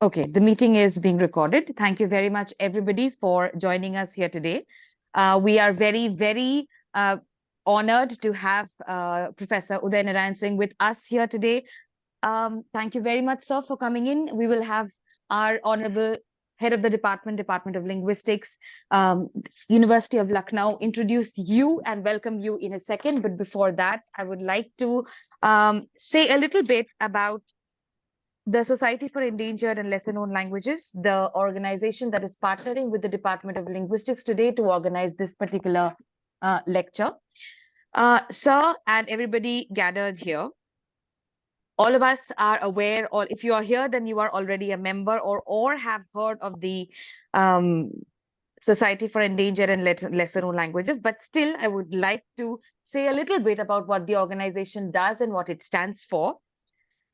Okay, the meeting is being recorded. Thank you very much, everybody, for joining us here today. We are very honored to have Professor Uday Narayan Singh with us here today. Thank you very much, sir, for coming in. We will have our Honorable Head of the Department of Linguistics, University of Lucknow, introduce you and welcome you in a second. But before that, I would like to say a little bit about the Society for Endangered and Lesser Known Languages, the organization that is partnering with the Department of Linguistics today to organize this particular lecture. Sir and everybody gathered here, all of us are aware, or if you are here, then you are already a member or have heard of the um, Society for Endangered and Lesser Known Languages. But still, I would like to say a little bit about what the organization does and what it stands for.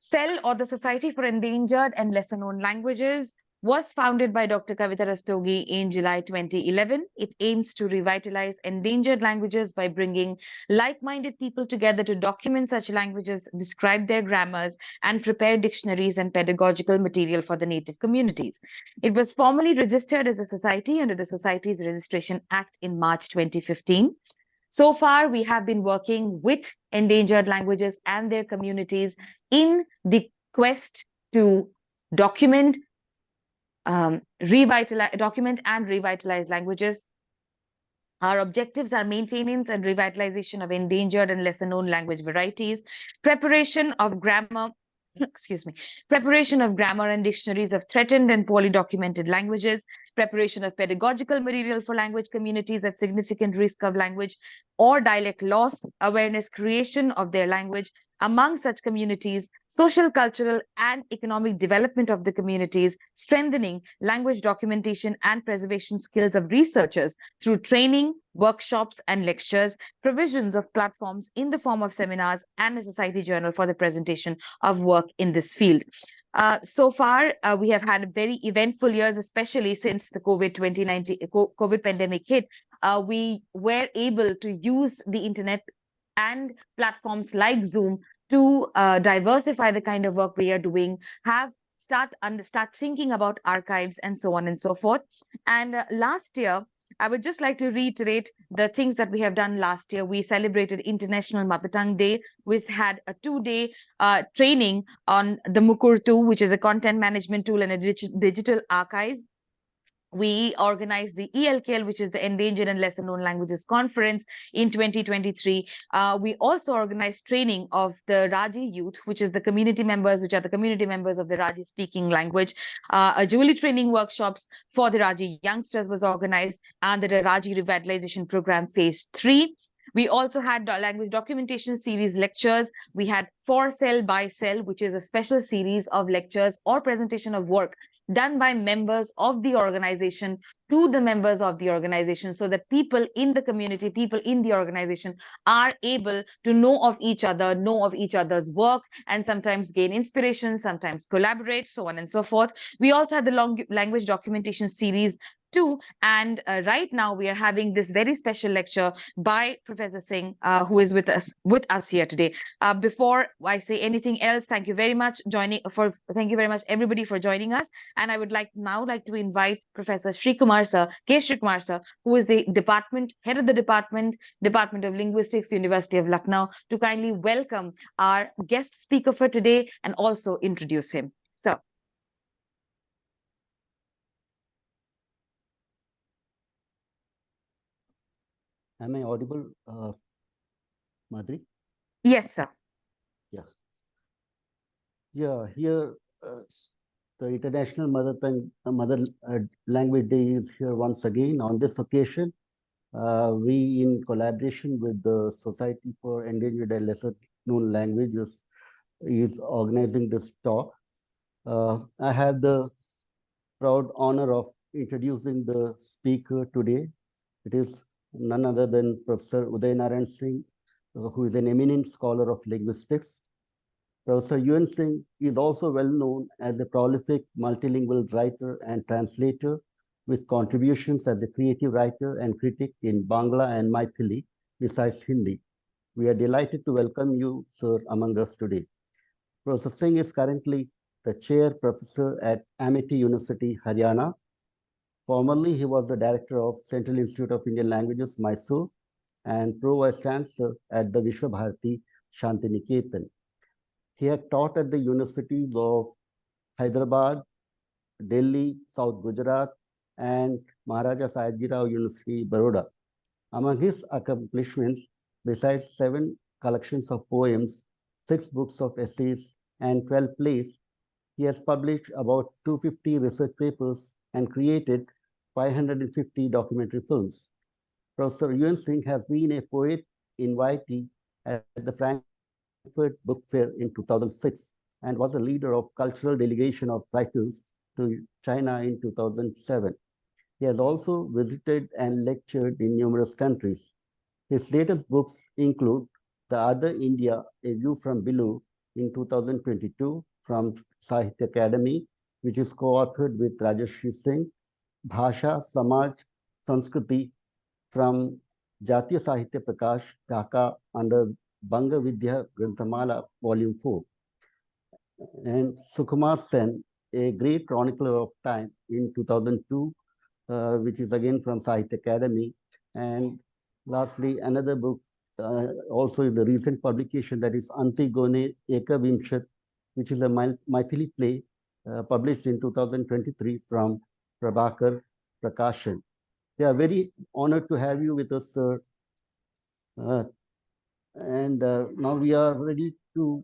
SEL, or the Society for Endangered and Lesser Known Languages, was founded by Dr. Kavita Rastogi in July 2011. It aims to revitalize endangered languages by bringing like-minded people together to document such languages, describe their grammars, and prepare dictionaries and pedagogical material for the native communities. It was formally registered as a society under the Societies Registration Act in March 2015. So far, we have been working with endangered languages and their communities in the quest to document, document and revitalize languages. Our objectives are maintenance and revitalization of endangered and lesser known language varieties, preparation of grammar, excuse me, preparation of grammar and dictionaries of threatened and poorly documented languages, preparation of pedagogical material for language communities at significant risk of language or dialect loss, awareness creation of their language among such communities, social, cultural, and economic development of the communities, strengthening language documentation and preservation skills of researchers through training, workshops, and lectures, provisions of platforms in the form of seminars and a society journal for the presentation of work in this field. So far, we have had very eventful years, especially since the COVID pandemic hit. We were able to use the internet and platforms like Zoom to diversify the kind of work we are doing, start thinking about archives and so on and so forth. And last year, I would just like to reiterate the things that we have done last year. We celebrated International Mother Tongue Day. We had a 2-day training on the Mukur 2, which is a content management tool and a digital archive. We organized the ELKL, which is the Endangered and Lesser Known Languages Conference in 2023. We also organized training of the Raji youth, which are the community members of the Raji speaking language. A Jubilee training workshops for the Raji youngsters was organized under the Raji Revitalization Program Phase 3. We also had language documentation series lectures. We had For SEL by SEL, which is a special series of lectures or presentation of work done by members of the organization to the members of the organization, so that people in the community, people in the organization are able to know of each other, know of each other's work, and sometimes gain inspiration, sometimes collaborate, so on and so forth. We also had the language documentation series too. And right now we are having this very special lecture by Professor Singh, who is with us here today. Before I say anything else, thank you very much everybody for joining us. And I would like to invite Professor Srikumar sir, K. Srikumar sir, who is the head of the Department of Linguistics, University of Lucknow, to kindly welcome our guest speaker for today and also introduce him. So. Am I audible, Madhuri? Yes, sir. Yes. Yeah, here the International Mother Language Day is here once again. On this occasion, we, in collaboration with the Society for Endangered and Lesser Known Languages, is organizing this talk. I have the proud honor of introducing the speaker today. It is none other than Professor Uday Narayan Singh, who is an eminent scholar of linguistics. Professor UN Singh is also well known as a prolific multilingual writer and translator with contributions as a creative writer and critic in Bangla and Maithili, besides Hindi. We are delighted to welcome you, sir, among us today. Professor Singh is currently the chair professor at Amity University, Haryana. Formerly, he was the director of Central Institute of Indian Languages, Mysore, and pro-vice chancellor at the Vishwabharati Shantiniketan. He had taught at the universities of Hyderabad, Delhi, South Gujarat, and Maharaja Sayajirao University, Baroda. Among his accomplishments, besides 7 collections of poems, 6 books of essays, and 12 plays, he has published about 250 research papers and created 550 documentary films. Professor Yuan Singh has been a poet invitee at the Frankfurt Book Fair in 2006 and was a leader of cultural delegation of writers to China in 2007. He has also visited and lectured in numerous countries. His latest books include The Other India, A View from Below in 2022 from Sahitya Academy, which is co-authored with Rajashri Singh, Bhasha, Samaj, Sanskriti from Jatiya Sahitya Prakash, Dhaka under Banga Vidya Granthamala, Volume 4, and Sukumar Sen, A Great Chronicler of Time in 2002, which is again from Sahitya Academy. And lastly, another book, also in the recent publication, that is Antigone Eka Vimshat, which is a Maithili play published in 2023 from Prabhakar Prakashan. We are very honored to have you with us, sir. And now we are ready to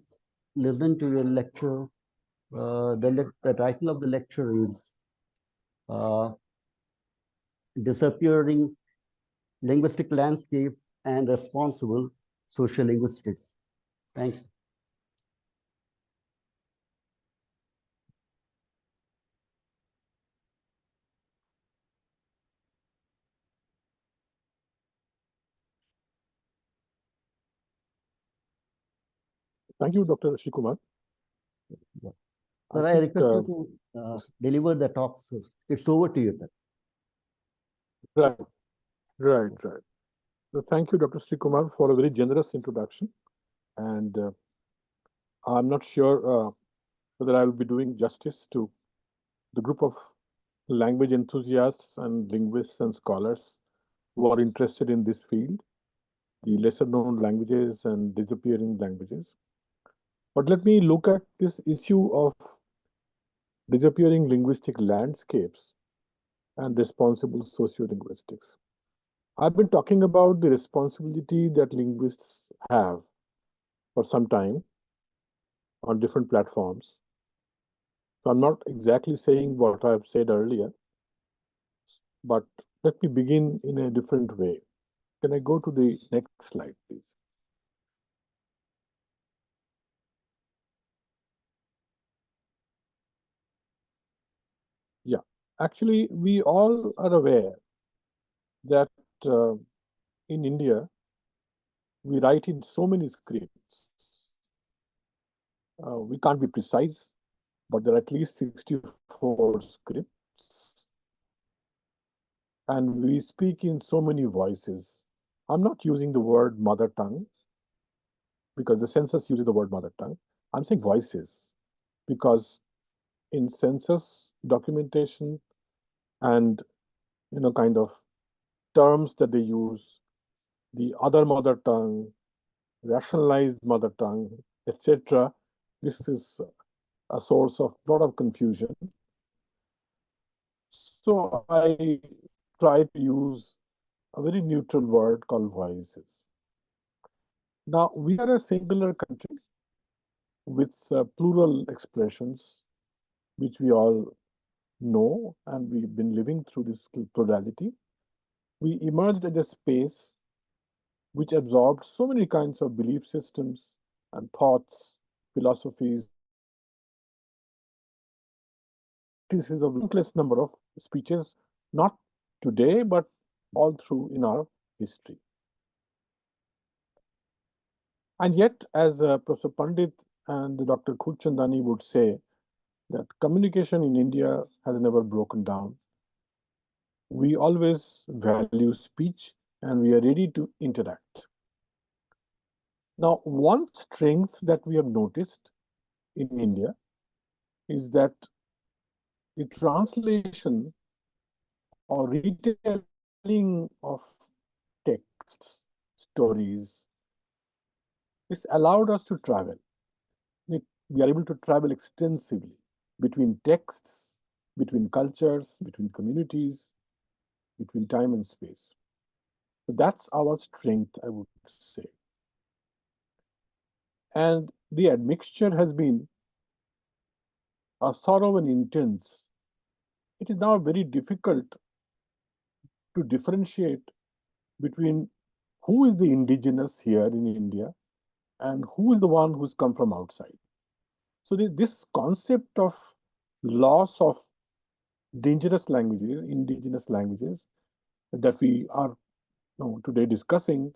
listen to your lecture. The title of the lecture is uh, Disappearing Linguistic Landscapes and Responsible Social Linguistics. Thank you. Thank you, Dr. Srikumar. Sir, I request you to deliver the talk, sir. It's over to you, sir. Right. So thank you, Dr. Srikumar, for a very generous introduction. And I'm not sure whether I will be doing justice to the group of language enthusiasts and linguists and scholars who are interested in this field, the lesser known languages and disappearing languages. But let me look at this issue of disappearing linguistic landscapes and responsible sociolinguistics. I've been talking about the responsibility that linguists have for some time on different platforms. So I'm not exactly saying what I've said earlier, but let me begin in a different way. Can I go to the next slide, please? Yeah, actually, we all are aware that in India, we write in so many scripts. We can't be precise, but there are at least 64 scripts. And we speak in so many voices. I'm not using the word mother tongue because the census uses the word mother tongue. I'm saying voices because in census documentation and kind of terms that they use, the other mother tongue, rationalized mother tongue, etc. This is a source of a lot of confusion. So I try to use a very neutral word called voices. Now, we are a singular country with plural expressions, which we all know, and we've been living through this plurality. We emerged as a space which absorbed so many kinds of belief systems and thoughts, philosophies, practices of countless number of speeches, not today, but all through in our history. And yet, as Professor Pandit and Dr. Khurchandani would say, that communication in India has never broken down. We always value speech and we are ready to interact. Now, one strength that we have noticed in India is that the translation or retelling of texts, stories, this allowed us to travel. We are able to travel extensively between texts, between cultures, between communities, between time and space. So that's our strength, I would say. And the admixture has been thorough and intense. It is now very difficult to differentiate between who is the indigenous here in India and who is the one who's come from outside. So this concept of loss of dangerous languages, indigenous languages that we are today discussing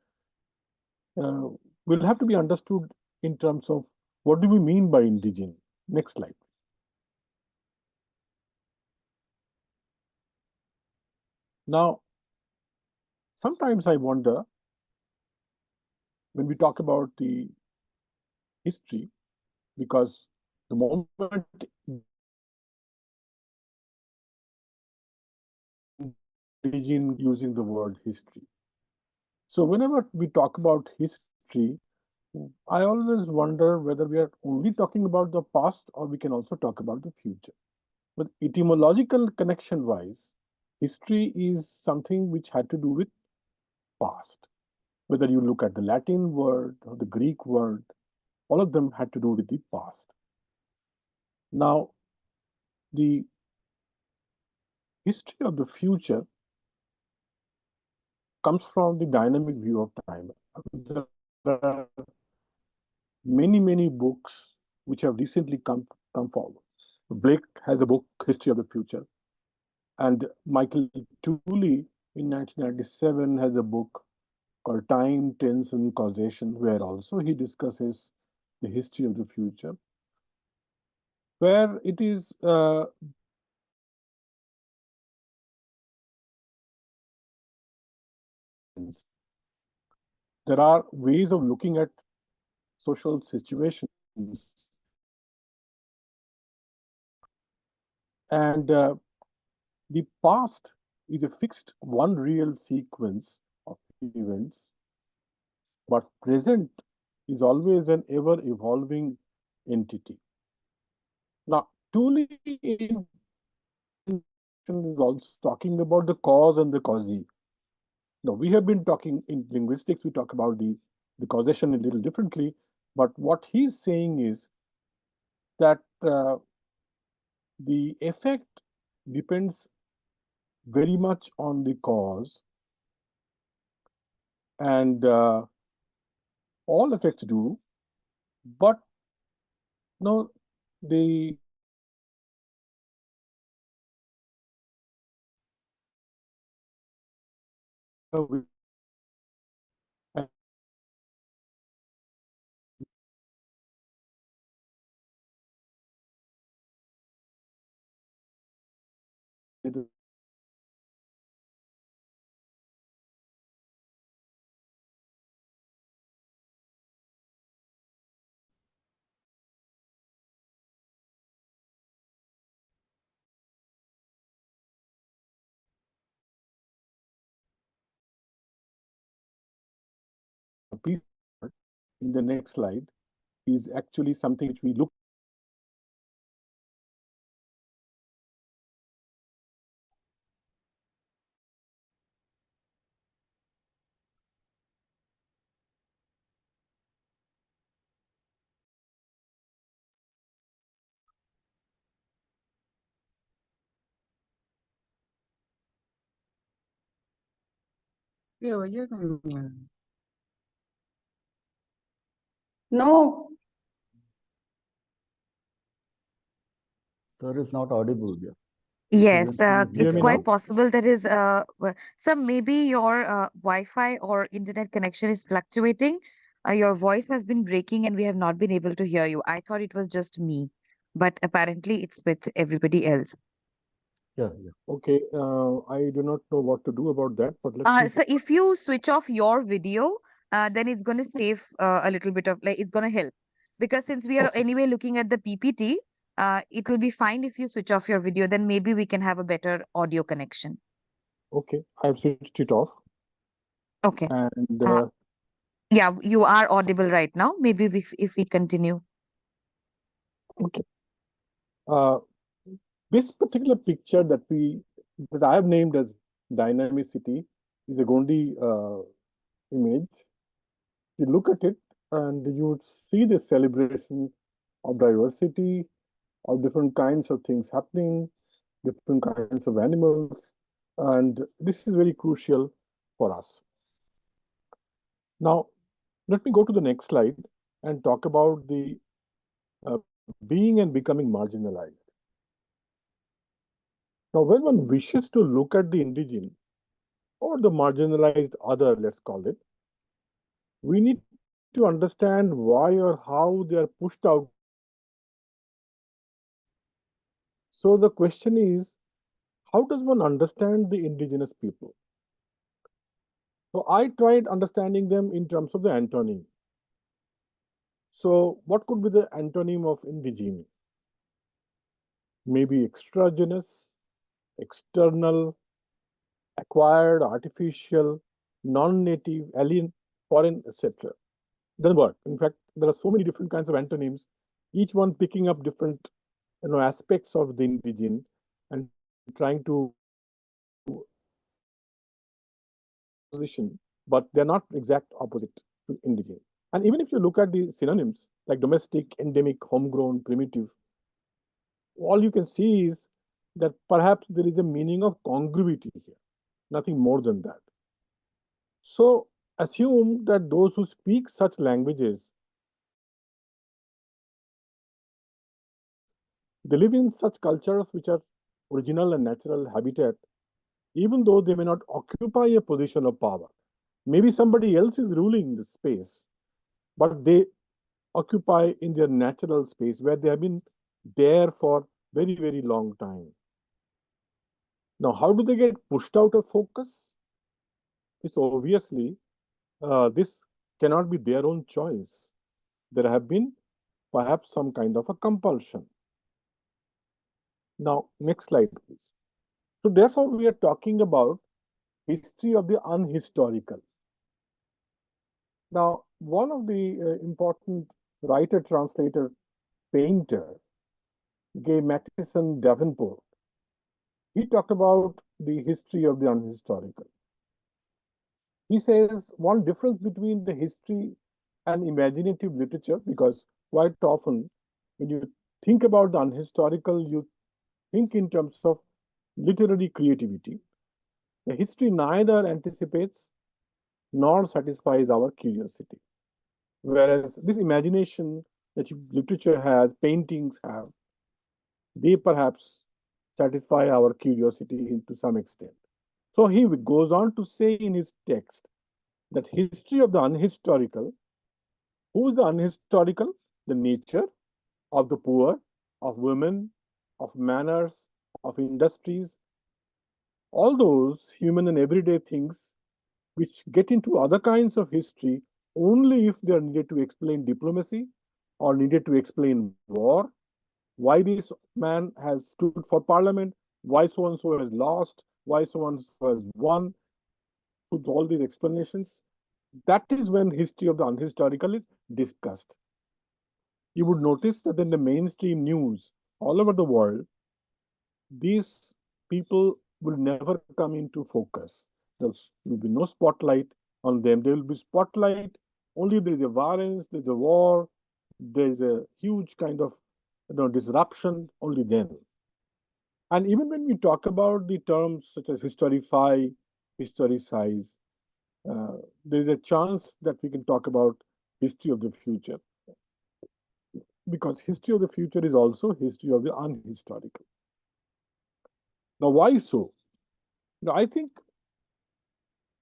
will have to be understood in terms of what do we mean by indigenous. Next slide. Now, sometimes I wonder when we talk about the history, because the moment indigene using the word history. So whenever we talk about history, I always wonder whether we are only talking about the past or we can also talk about the future. But etymological connection wise, history is something which had to do with past. Whether you look at the Latin word or the Greek word, all of them had to do with the past. Now, the history of the future comes from the dynamic view of time. There are many books which have recently come forward. Blake has a book, History of the Future, and Michael Tooley in 1997 has a book called Time, Tense, and Causation, where also he discusses the history of the future, where it is there are ways of looking at social situations, and the past is a fixed one real sequence of events, but present is always an ever evolving entity. Now, Tooley in is also talking about the cause and the causee. Now, we have been talking in linguistics, we talk about the causation a little differently, but what he's saying is that the effect depends very much on the cause, and all effects do, but no, the in the next slide is actually something which we look No, Sir is not audible here. Yes, Please hear it's me quite now. possible there is so maybe your Wi-Fi or internet connection is fluctuating. Your voice has been breaking and we have not been able to hear you. I thought it was just me, but apparently it's with everybody else. Yeah. Okay, I do not know what to do about that, but let's see. So if you switch off your video, then it's going to save a little bit of like it's going to help because since we are Okay. anyway looking at the PPT, it will be fine if you switch off your video, then maybe we can have a better audio connection. Okay, I have switched it off. Okay. And Yeah, you are audible right now. Maybe if we continue. okay. Uh, this particular picture that I have named as dynamicity is a Gondi image. You look at it and you see the celebration of diversity, of different kinds of things happening, different kinds of animals, and this is very crucial for us. Now, let me go to the next slide and talk about the being and becoming marginalized. Now, when one wishes to look at the indigenous or the marginalized other, let's call it, we need to understand why or how they are pushed out of society. So the question is, how does one understand the indigenous people? So I tried understanding them in terms of the antonym. So what could be the antonym of indigenous? Maybe extragenous, external, acquired, artificial, non-native, alien, foreign, etc. Doesn't work. In fact, there are so many different kinds of antonyms, each one picking up different aspects of the indigenous and trying to position, but they're not exact opposite to indigenous. And even if you look at the synonyms like domestic, endemic, homegrown, primitive, all you can see is that perhaps there is a meaning of congruity here, nothing more than that. So assume that those who speak such languages, they live in such cultures which are original and natural habitat, even though they may not occupy a position of power. Maybe somebody else is ruling the space, but they occupy in their natural space where they have been there for very, very long time. Now, how do they get pushed out of focus? It's obviously this cannot be their own choice. There have been perhaps some kind of a compulsion. Now, next slide, please. So therefore, we are talking about history of the unhistorical. Now, one of the important writer, translator, painter, Gay Matheson Davenport, he talked about the history of the unhistorical. He says one difference between the history and imaginative literature, because quite often when you think about the unhistorical, you think in terms of literary creativity. The history neither anticipates nor satisfies our curiosity. Whereas this imagination that literature has, paintings have, they perhaps satisfy our curiosity to some extent. So he goes on to say in his text that history of the unhistorical, who is the unhistorical? The nature of the poor, of women, of manners, of industries, all those human and everyday things which get into other kinds of history only if they are needed to explain diplomacy or needed to explain war, why this man has stood for parliament, why so and so has lost, why so and so has won, with all these explanations. That is when history of the unhistorical is discussed. You would notice that in the mainstream news all over the world, these people will never come into focus. There will be no spotlight on them. There will be spotlight only if there is a violence, there's a war, there's a huge kind of disruption, only then. And even when we talk about the terms such as historify, historicize, there is a chance that we can talk about history of the future, because history of the future is also history of the unhistorical. Now, why so? Now, I think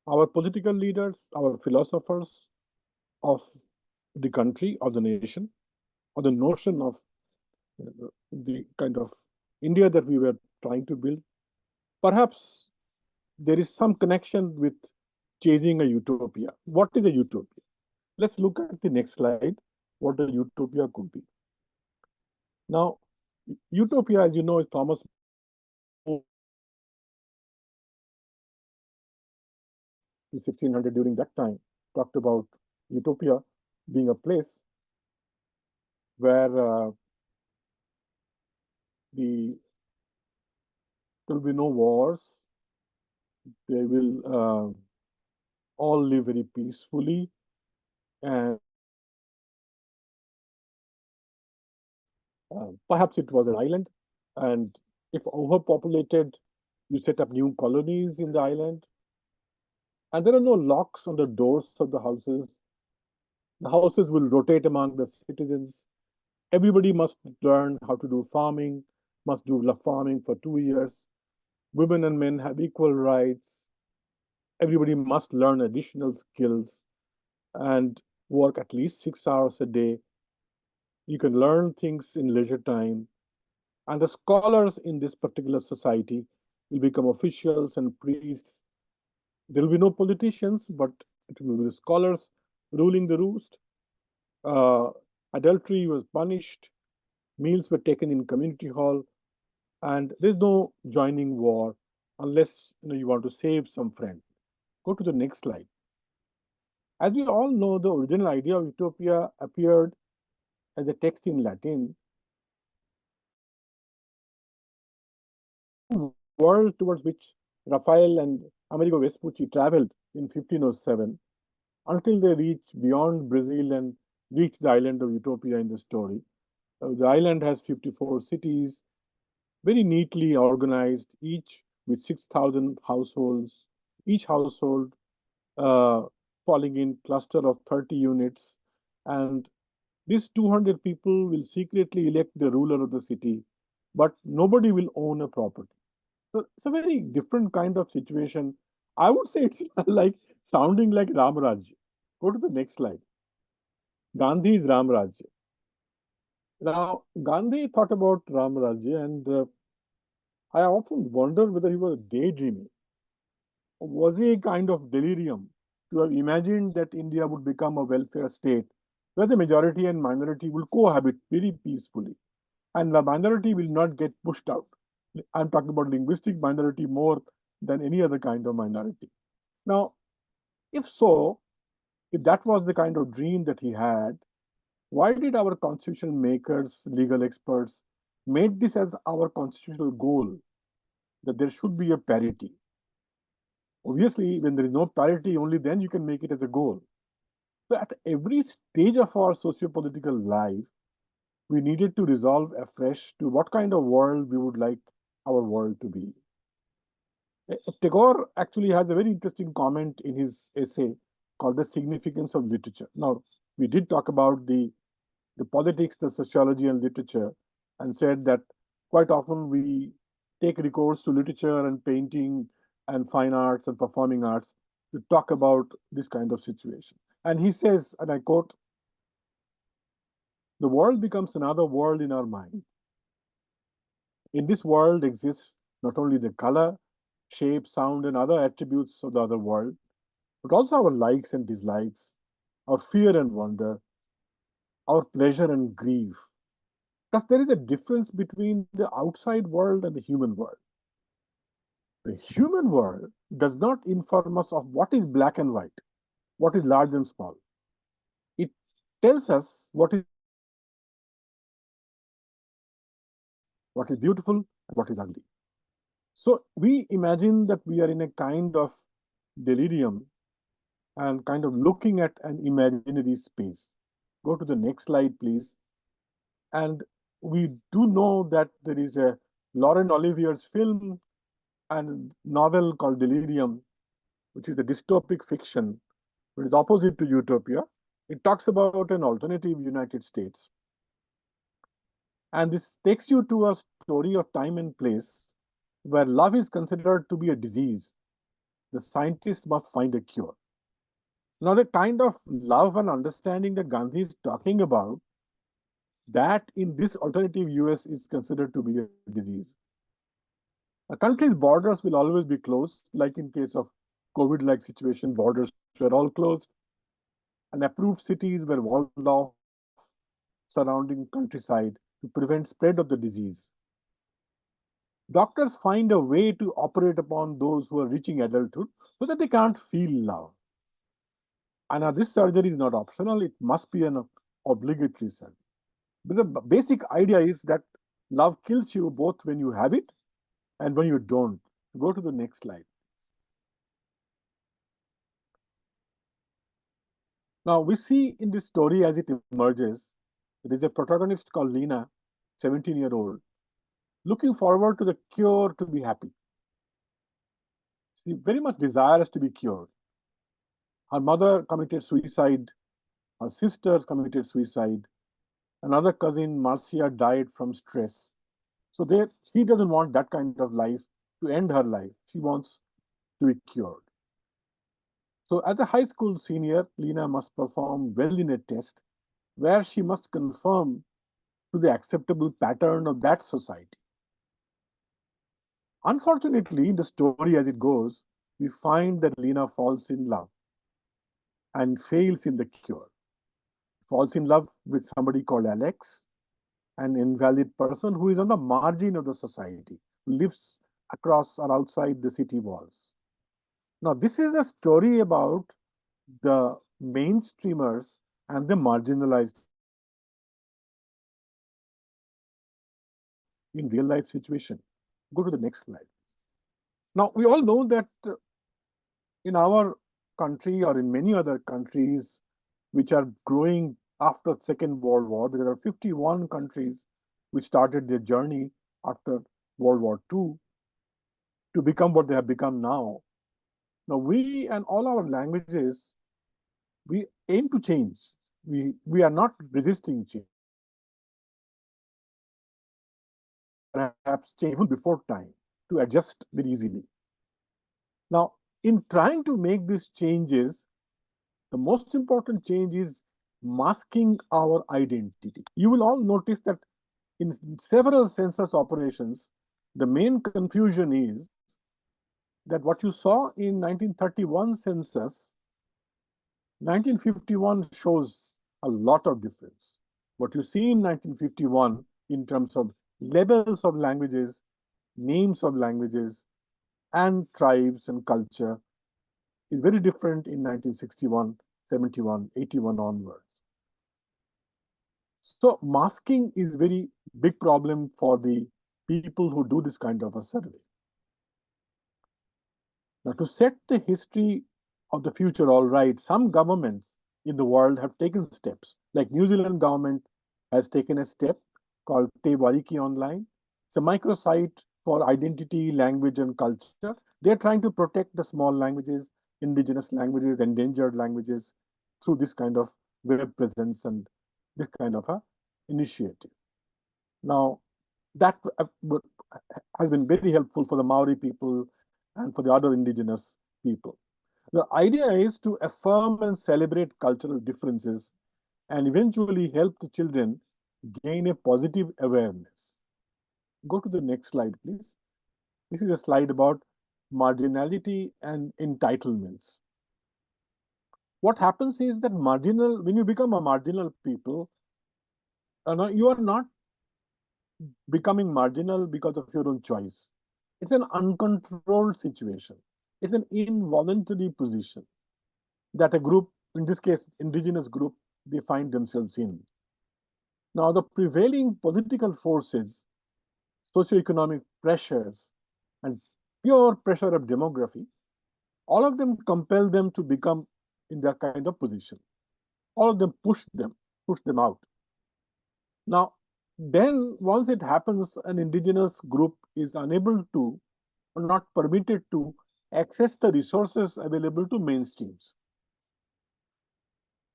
our political leaders, our philosophers of the country, of the nation, or the notion of the kind of India that we were trying to build, perhaps there is some connection with chasing a utopia. What is a utopia? Let's look at the next slide, what a utopia could be. Now, Utopia, as you know, is Thomas More in 1600 during that time talked about utopia being a place where the there will be no wars. They will all live very peacefully, and perhaps it was an island. And if overpopulated, you set up new colonies in the island, and there are no locks on the doors of the houses. The houses will rotate among the citizens. Everybody must learn how to do farming, must do farming for 2 years. Women and men have equal rights. Everybody must learn additional skills and work at least 6 hours a day. You can learn things in leisure time. And the scholars in this particular society will become officials and priests. There will be no politicians, but it will be the scholars ruling the roost. Uh, Adultery was punished. Meals were taken in community hall, and there's no joining war unless you want to save some friend. Go to the next slide. As we all know, the original idea of utopia appeared as a text in Latin. World towards which Raphael and Amerigo Vespucci traveled in 1507 until they reached beyond Brazil and reached the island of Utopia in the story. The island has 54 cities, very neatly organized, each with 6,000 households, each household uh, falling in cluster of 30 units. And these 200 people will secretly elect the ruler of the city, but nobody will own a property. So it's a very different kind of situation. I would say it's like sounding like Ramraj. Go to the next slide. Gandhi's Ramraj. Now, Gandhi thought about Ramraj, and I often wonder whether he was daydreaming. Was he a kind of delirium to have imagined that India would become a welfare state where the majority and minority will cohabit very peacefully, and the minority will not get pushed out? I'm talking about linguistic minority more than any other kind of minority. Now, if so, if that was the kind of dream that he had, why did our constitution makers, legal experts, make this as our constitutional goal that there should be a parity? Obviously, when there is no parity, only then you can make it as a goal. So, at every stage of our socio-political life, we needed to resolve afresh to what kind of world we would like our world to be. Tagore actually has a very interesting comment in his essay called The Significance of Literature. Now, we did talk about the politics, the sociology, and literature, and said that quite often we take recourse to literature and painting and fine arts and performing arts to talk about this kind of situation. And he says, and I quote, the world becomes another world in our mind. In this world exists not only the color, shape, sound, and other attributes of the other world, but also our likes and dislikes, our fear and wonder, our pleasure and grief. Because there is a difference between the outside world and the human world. The human world does not inform us of what is black and white, what is large and small. It tells us what is beautiful and what is ugly. So we imagine that we are in a kind of delirium and kind of looking at an imaginary space. Go to the next slide, please. And we do know that there is a Laurent Olivier's film and novel called Delirium, which is a dystopic fiction, which is opposite to utopia. It talks about an alternative United States. And this takes you to a story of time and place where love is considered to be a disease. The scientists must find a cure. Now, the kind of love and understanding that Gandhi is talking about, that in this alternative US is considered to be a disease. A country's borders will always be closed, like in case of COVID-like situation, borders were all closed, and approved cities were walled off, surrounding countryside to prevent spread of the disease. Doctors find a way to operate upon those who are reaching adulthood so that they can't feel love. And now this surgery is not optional, it must be an obligatory surgery. But the basic idea is that love kills you both when you have it and when you don't. Go to the next slide. Now we see in this story as it emerges, there is a protagonist called Lena, 17-year-old, looking forward to the cure to be happy. She very much desires to be cured. Her mother committed suicide, her sisters committed suicide, another cousin, Marcia, died from stress. So she doesn't want that kind of life to end her life. She wants to be cured. So as a high school senior, Lena must perform well in a test where she must conform to the acceptable pattern of that society. Unfortunately, in the story as it goes, we find that Lena falls in love and fails in the cure. Falls in love with somebody called Alex, an invalid person who is on the margin of the society, who lives across or outside the city walls. Now, this is a story about the mainstreamers and the marginalized in real life situation. Go to the next slide. Now, we all know that in our country or in many other countries which are growing after Second World War, there are 51 countries which started their journey after World War II to become what they have become now. Now, we and all our languages, we aim to change. We are not resisting change. Perhaps change even before time to adjust very easily. Now, in trying to make these changes, the most important change is masking our identity. You will all notice that in several census operations, the main confusion is that what you saw in 1931 census, 1951 shows a lot of difference. What you see in 1951 in terms of labels of languages, names of languages, and tribes and culture is very different in 1961, 71, 81 onwards. So masking is very big problem for the people who do this kind of a survey. Now, to set the history of the future all right, some governments in the world have taken steps. Like New Zealand government has taken a step called Te Wariki Online. It's a microsite for identity, language, and culture. They're trying to protect the small languages, indigenous languages, endangered languages through this kind of web presence and this kind of a initiative. Now, that has been very helpful for the Maori people and for the other indigenous people. The idea is to affirm and celebrate cultural differences and eventually help the children gain a positive awareness. Go to the next slide, please. This is a slide about marginality and entitlements. What happens is that when you become a marginal people, you are not becoming marginal because of your own choice. It's an uncontrolled situation. It's an involuntary position that a group, in this case, indigenous group, they find themselves in. Now, the prevailing political forces, socioeconomic pressures, and pure pressure of demography, all of them compel them to become in that kind of position. All of them push them out. Now, then once it happens, an indigenous group is unable to or not permitted to access the resources available to mainstreams.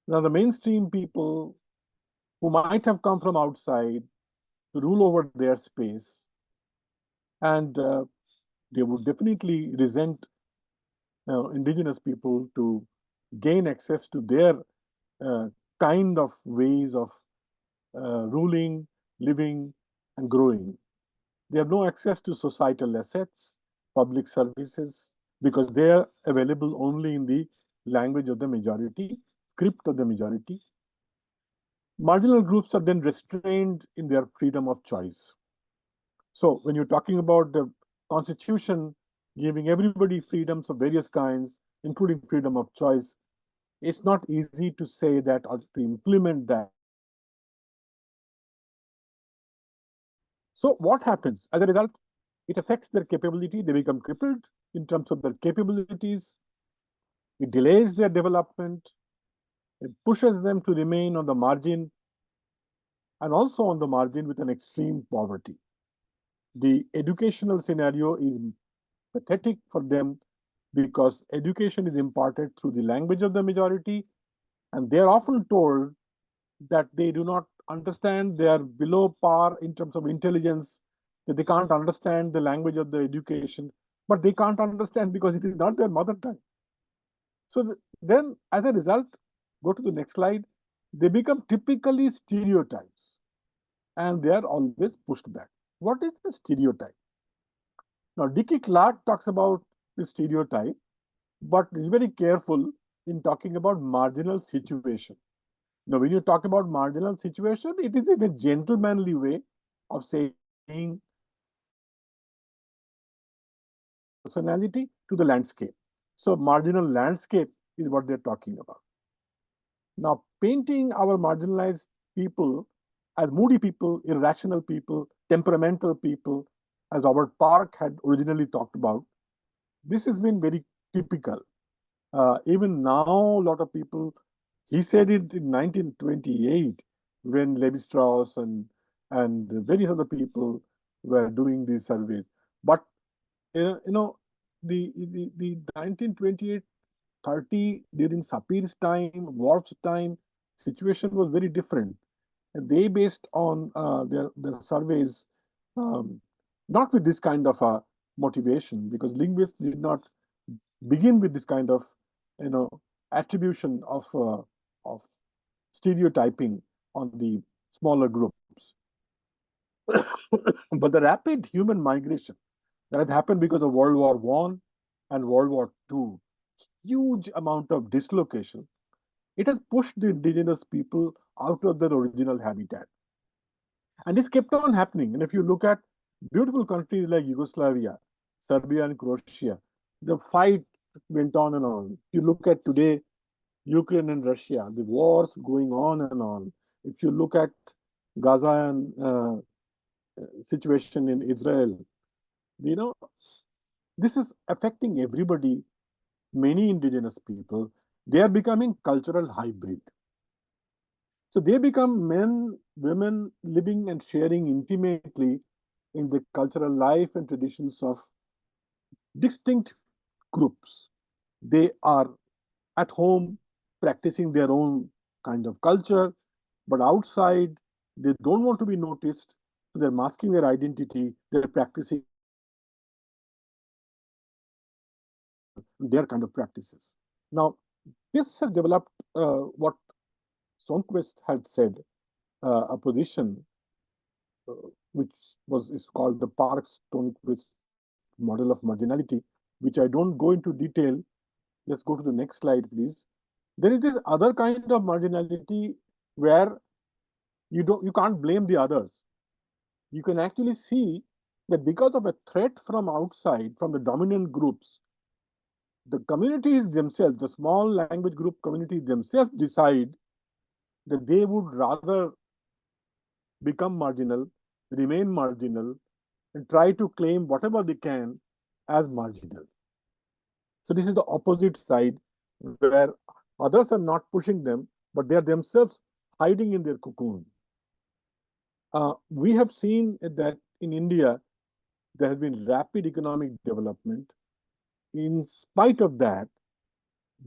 Now, the mainstream people who might have come from outside to rule over their space, and they would definitely resent indigenous people to gain access to their kind of ways of ruling, living, and growing. They have no access to societal assets, public services, because they are available only in the language of the majority, script of the majority. Marginal groups are then restrained in their freedom of choice. So when you're talking about the constitution giving everybody freedoms of various kinds, including freedom of choice, it's not easy to say that or to implement that So what happens? As a result, it affects their capability. They become crippled in terms of their capabilities. It delays their development. It pushes them to remain on the margin and also on the margin with an extreme poverty. The educational scenario is pathetic for them because education is imparted through the language of the majority, and they are often told that they do not understand, they are below par in terms of intelligence, that they can't understand the language of the education, but they can't understand because it is not their mother tongue. So then, as a result, go to the next slide, they become typically stereotypes and they are always pushed back. What is the stereotype? Now, Dickie Clark talks about the stereotype, but is very careful in talking about marginal situation. Now, when you talk about marginal situation, it is in a gentlemanly way of saying personality to the landscape. So, marginal landscape is what they're talking about. Now, painting our marginalized people as moody people, irrational people, temperamental people, as Robert Park had originally talked about, this has been very typical. Even now, a lot of people, he said it in 1928 when Levi Strauss and various other people were doing these surveys. But the 1928 30 during Sapir's time, Worf's time, situation was very different. And they based on their surveys not with this kind of a motivation because linguists did not begin with this kind of you know attribution of stereotyping on the smaller groups. But the rapid human migration that had happened because of World War One and World War Two, huge amount of dislocation, it has pushed the indigenous people out of their original habitat. And this kept on happening. And if you look at beautiful countries like Yugoslavia, Serbia, and Croatia, the fight went on and on. If you look at today, Ukraine and Russia, the wars going on and on. If you look at Gaza and situation in Israel, you know, this is affecting everybody, many indigenous people. They are becoming cultural hybrid. So they become men, women living and sharing intimately in the cultural life and traditions of distinct groups. They are at home practicing their own kind of culture, but outside they don't want to be noticed. So they're masking their identity, they're practicing their kind of practices. Now, this has developed what Sonquist had said, a position which is called the Parks Stonquist model of marginality, which I don't go into detail. Let's go to the next slide, please. There is this other kind of marginality where you can't blame the others. You can actually see that because of a threat from outside, from the dominant groups, the communities themselves, the small language group communities themselves decide that they would rather become marginal, remain marginal, and try to claim whatever they can as marginal. So this is the opposite side where others are not pushing them, but they are themselves hiding in their cocoon. We have seen that in India, there has been rapid economic development. In spite of that,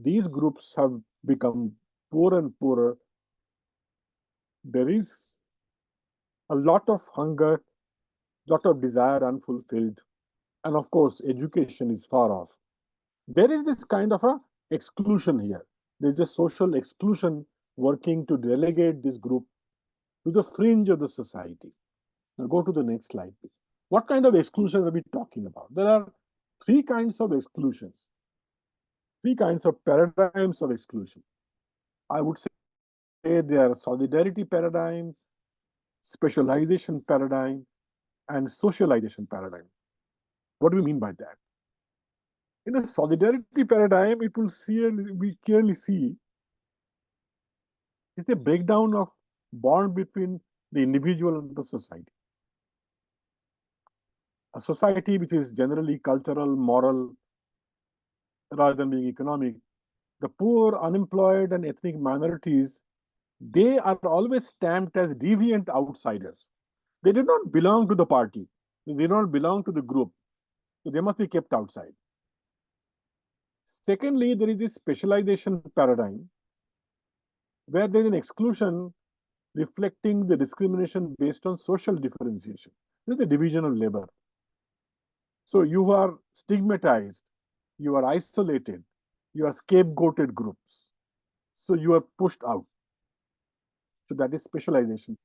these groups have become poorer and poorer. There is a lot of hunger, lot of desire unfulfilled, and of course, education is far off. There is this kind of a exclusion here. There's a social exclusion working to relegate this group to the fringe of the society. Now go to the next slide, please. What kind of exclusion are we talking about? There are three kinds of exclusions, three kinds of paradigms of exclusion. I would say there are solidarity paradigm, specialization paradigm, and socialization paradigm. What do we mean by that? In a solidarity paradigm, it will see, we clearly see it's a breakdown of bond between the individual and the society. A society which is generally cultural, moral, rather than being economic, the poor, unemployed, and ethnic minorities, they are always stamped as deviant outsiders. They do not belong to the party. They do not belong to the group. So they must be kept outside. Secondly, there is this specialization paradigm where there is an exclusion reflecting the discrimination based on social differentiation. This is the division of labor. So you are stigmatized, you are isolated, you are scapegoated groups. So you are pushed out. So that is specialization.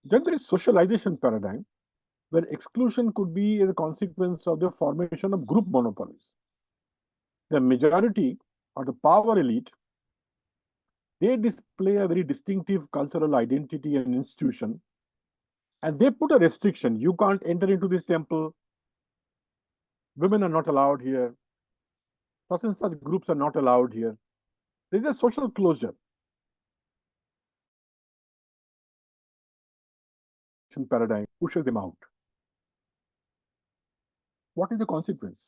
Then there is socialization paradigm, where exclusion could be a consequence of the formation of group monopolies. The majority or the power elite, they display a very distinctive cultural identity and institution, and they put a restriction. You can't enter into this temple. Women are not allowed here. Such and such groups are not allowed here. There is a social closure. Paradigm pushes them out. What is the consequence?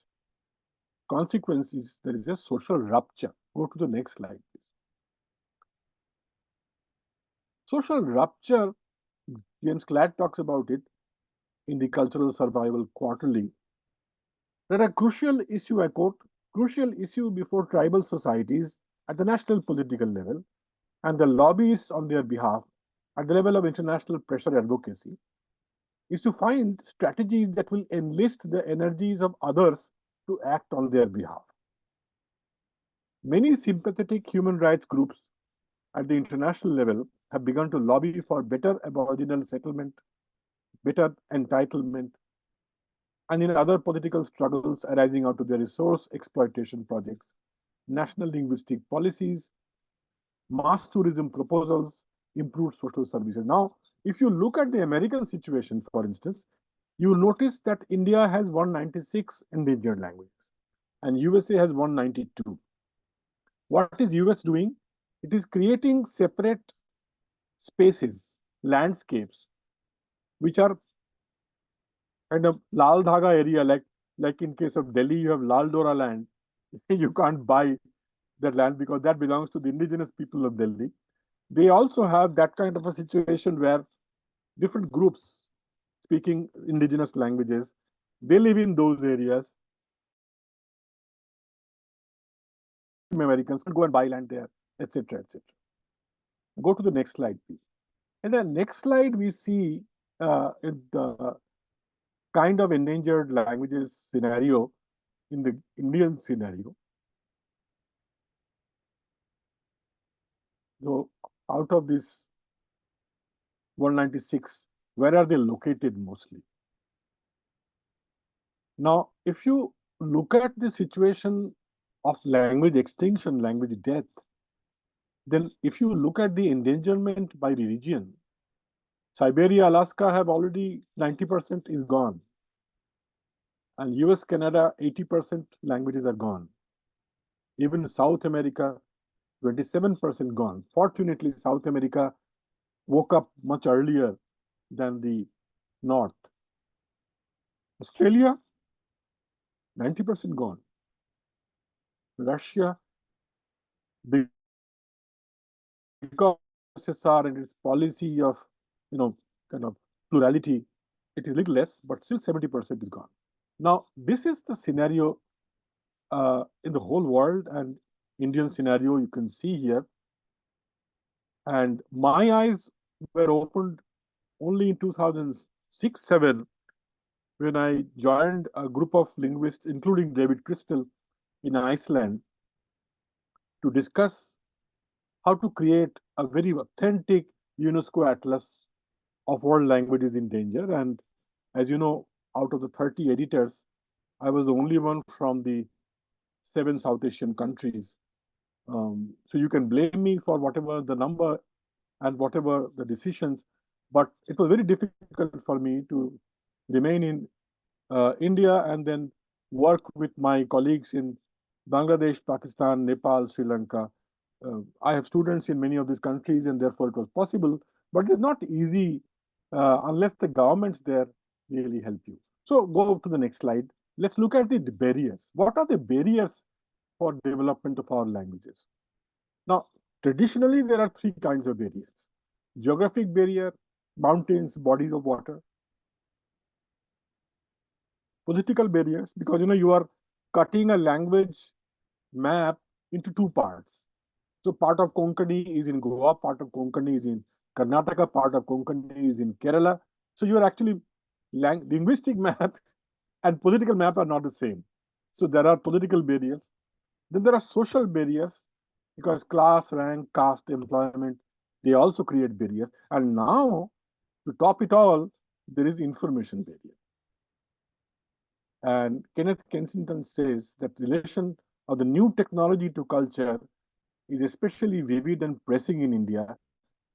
Consequence is there is a social rupture. Go to the next slide, please. Social rupture, James Cladd talks about it in the Cultural Survival Quarterly. There are crucial issue, I quote, crucial issue before tribal societies at the national political level and the lobbyists on their behalf at the level of international pressure advocacy is to find strategies that will enlist the energies of others to act on their behalf. Many sympathetic human rights groups at the international level have begun to lobby for better Aboriginal settlement, better entitlement, and in other political struggles arising out of their resource exploitation projects, national linguistic policies, mass tourism proposals, improved social services. Now, if you look at the American situation, for instance, you will notice that India has 196 endangered languages and USA has 192. What is US doing? It is creating separate spaces, landscapes, which are kind of Lal Dhaga area, like in case of Delhi, you have Lal Dora land. You can't buy that land because that belongs to the indigenous people of Delhi. They also have that kind of a situation where different groups speaking indigenous languages, they live in those areas. Americans can go and buy land there, etc., etc. Go to the next slide, please. In the next slide, we see the kind of endangered languages scenario in the Indian scenario. So out of this 196, where are they located mostly? Now, if you look at the situation of language extinction, language death, then if you look at the endangerment by region, Siberia, Alaska have already 90% is gone. And US, Canada, 80% languages are gone. Even South America, 27% gone. Fortunately, South America woke up much earlier than the North. Australia, 90% gone. Russia, because USSR and its policy of, kind of plurality, it is little less, but still 70% is gone. Now, this is the scenario in the whole world, and Indian scenario you can see here. And my eyes were opened only in 2006-7 when I joined a group of linguists, including David Crystal, in Iceland, to discuss how to create a very authentic UNESCO Atlas of world languages in danger. And as you know, out of the 30 editors, I was the only one from the 7 South Asian countries. So you can blame me for whatever the number and whatever the decisions, but it was very difficult for me to remain in India and then work with my colleagues in Bangladesh, Pakistan, Nepal, Sri Lanka. I have students in many of these countries, and therefore it was possible, but it's not easy unless the governments there really help you. So go to the next slide. Let's look at the barriers. What are the barriers for development of our languages? Now, traditionally, there are three kinds of barriers: geographic barrier, mountains, bodies of water; political barriers, because you are cutting a language map into two parts. So part of Konkani is in Goa, part of Konkani is in Karnataka, part of Konkani is in Kerala. So you are actually linguistic map and political map are not the same. So there are political barriers. Then there are social barriers, because class, rank, caste, employment, they also create barriers. And now, to top it all, there is information barrier. And Kenneth Kensington says that relation of the new technology to culture is especially vivid and pressing in India,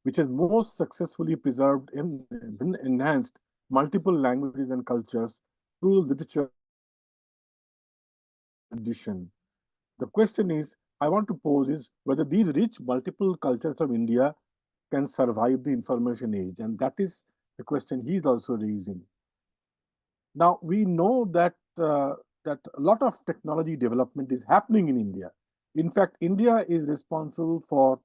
which has most successfully preserved and enhanced multiple languages and cultures through literature tradition. The question is, I want to pose is whether these rich multiple cultures of India can survive the information age, and that is the question he is also raising. Now we know that that a lot of technology development is happening in India. In fact, India is responsible for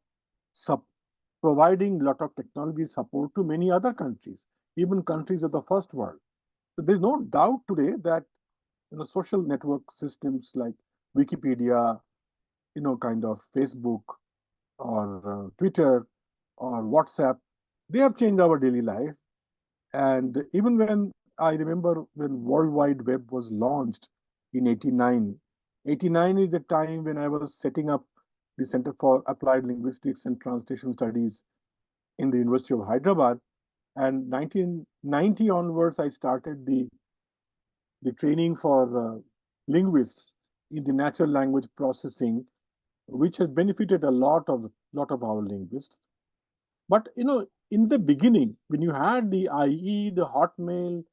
providing a lot of technology support to many other countries, even countries of the first world. So there's no doubt today that social network systems like Wikipedia, kind of Facebook or Twitter or WhatsApp, they have changed our daily life. And even when I remember when World Wide Web was launched in 89, 89 is the time when I was setting up the Center for Applied Linguistics and Translation Studies in the University of Hyderabad. And 1990 onwards, I started the training for linguists in the natural language processing, which has benefited a lot of our linguists. But in the beginning, when you had the IE, the Hotmail,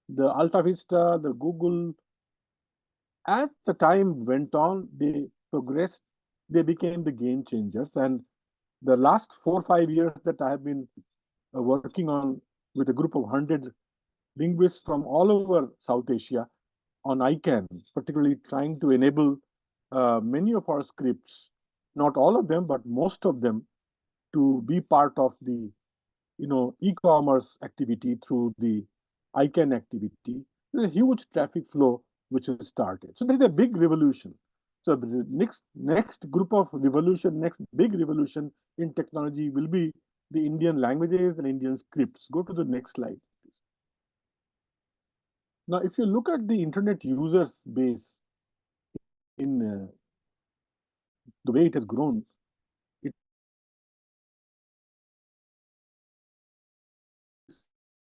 the Alta Vista, the Google, as the time went on, they progressed, they became the game changers. And the last 4 or 5 years that I have been working on with a group of 100 linguists from all over South Asia on ICANN, particularly trying to enable many of our scripts, not all of them, but most of them, to be part of the e-commerce activity through the ICANN activity. There's a huge traffic flow which has started. So there is a big revolution. So the next group of revolution, next big revolution in technology will be the Indian languages and Indian scripts. Go to the next slide, please. Now, if you look at the internet users base in the way it has grown, it